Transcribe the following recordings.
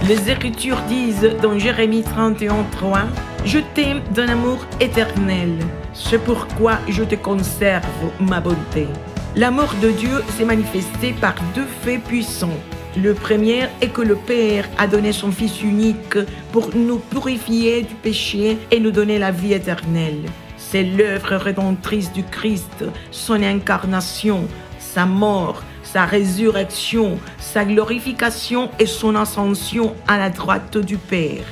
Les Écritures disent dans Jérémie 31:3, « Je t'aime d'un amour éternel, c'est pourquoi je te conserve ma bonté. » L'amour de Dieu s'est manifesté par deux faits puissants. Le premier est que le Père a donné son Fils unique pour nous purifier du péché et nous donner la vie éternelle. C'est l'œuvre rédemptrice du Christ, son incarnation, sa mort, sa résurrection, sa glorification et son ascension à la droite du Père.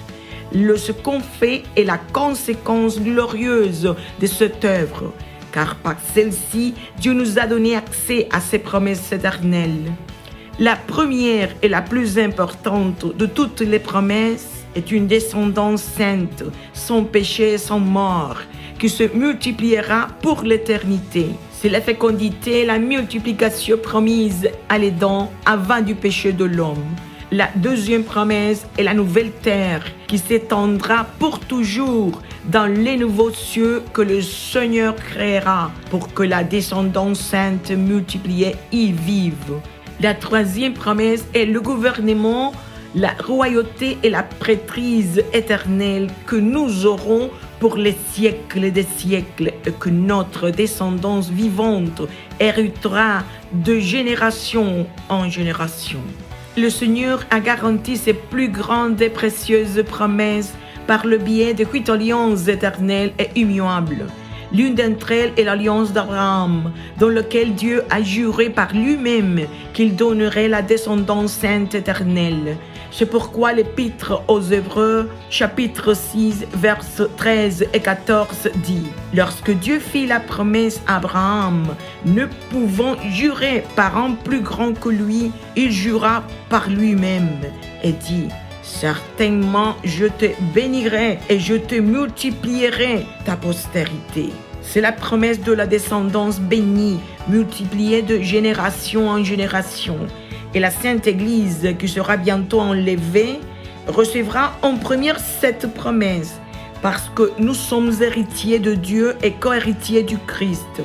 Le second fait est la conséquence glorieuse de cette œuvre, car par celle-ci, Dieu nous a donné accès à ses promesses éternelles. La première et la plus importante de toutes les promesses est une descendance sainte, sans péché et sans mort, qui se multipliera pour l'éternité. C'est la fécondité et la multiplication promise à l'Éden avant du péché de l'homme. La deuxième promesse est la nouvelle terre qui s'étendra pour toujours dans les nouveaux cieux que le Seigneur créera pour que la descendance sainte multipliée y vive. La troisième promesse est le gouvernement, la royauté et la prêtrise éternelle que nous aurons pour les siècles des siècles et que notre descendance vivante héritera de génération en génération. Le Seigneur a garanti ses plus grandes et précieuses promesses par le biais de 8 alliances éternelles et immuables. L'une d'entre elles est l'alliance d'Abraham, dans laquelle Dieu a juré par lui-même qu'il donnerait la descendance sainte éternelle. C'est pourquoi l'Épître aux Hébreux, chapitre 6, versets 13 et 14 dit « Lorsque Dieu fit la promesse à Abraham, ne pouvant jurer par un plus grand que lui, il jura par lui-même et dit « Certainement, je te bénirai et je te multiplierai ta postérité. » C'est la promesse de la descendance bénie, multipliée de génération en génération. Et la Sainte Église, qui sera bientôt enlevée, recevra en première cette promesse, parce que nous sommes héritiers de Dieu et co-héritiers du Christ.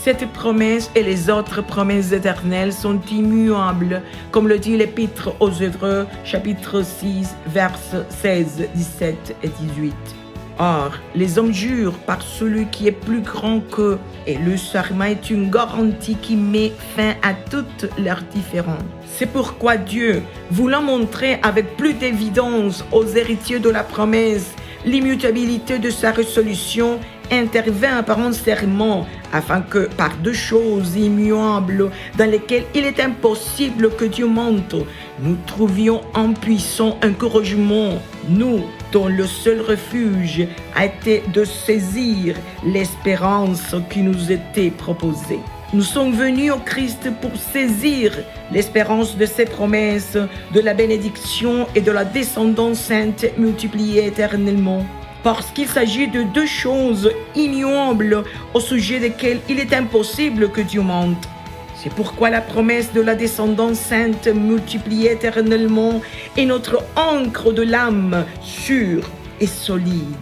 Cette promesse et les autres promesses éternelles sont immuables, comme le dit l'Épître aux Hébreux, chapitre 6, versets 16, 17 et 18. Or, les hommes jurent par celui qui est plus grand qu'eux, et le serment est une garantie qui met fin à toutes leurs différends. C'est pourquoi Dieu, voulant montrer avec plus d'évidence aux héritiers de la promesse l'immutabilité de sa résolution, intervint par un serment, afin que, par deux choses immuables dans lesquelles il est impossible que Dieu mente, nous trouvions un puissant encouragement, nous, dont le seul refuge a été de saisir l'espérance qui nous était proposée. Nous sommes venus au Christ pour saisir l'espérance de ses promesses, de la bénédiction et de la descendance sainte multipliée éternellement. Parce qu'il s'agit de deux choses immuables au sujet desquelles il est impossible que Dieu mente. C'est pourquoi la promesse de la descendance sainte multipliée éternellement est notre ancre de l'âme sûre et solide.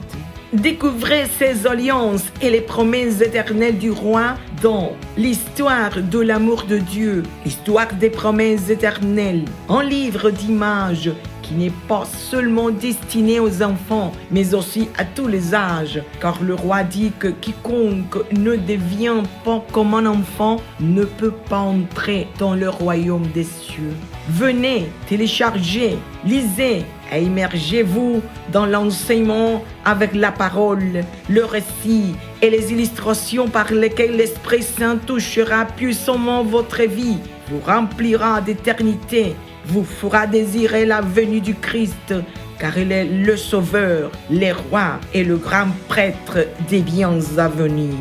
Découvrez ces alliances et les promesses éternelles du roi dans l'histoire de l'amour de Dieu, l'histoire des promesses éternelles, un livre d'images qui n'est pas seulement destiné aux enfants, mais aussi à tous les âges, car le roi dit que quiconque ne devient pas comme un enfant ne peut pas entrer dans le royaume des cieux. Venez, téléchargez, lisez et immergez-vous dans l'enseignement avec la parole, le récit et les illustrations par lesquelles l'Esprit Saint touchera puissamment votre vie, vous remplira d'éternité, vous fera désirer la venue du Christ, car il est le Sauveur, le Roi et le grand prêtre des biens à venir.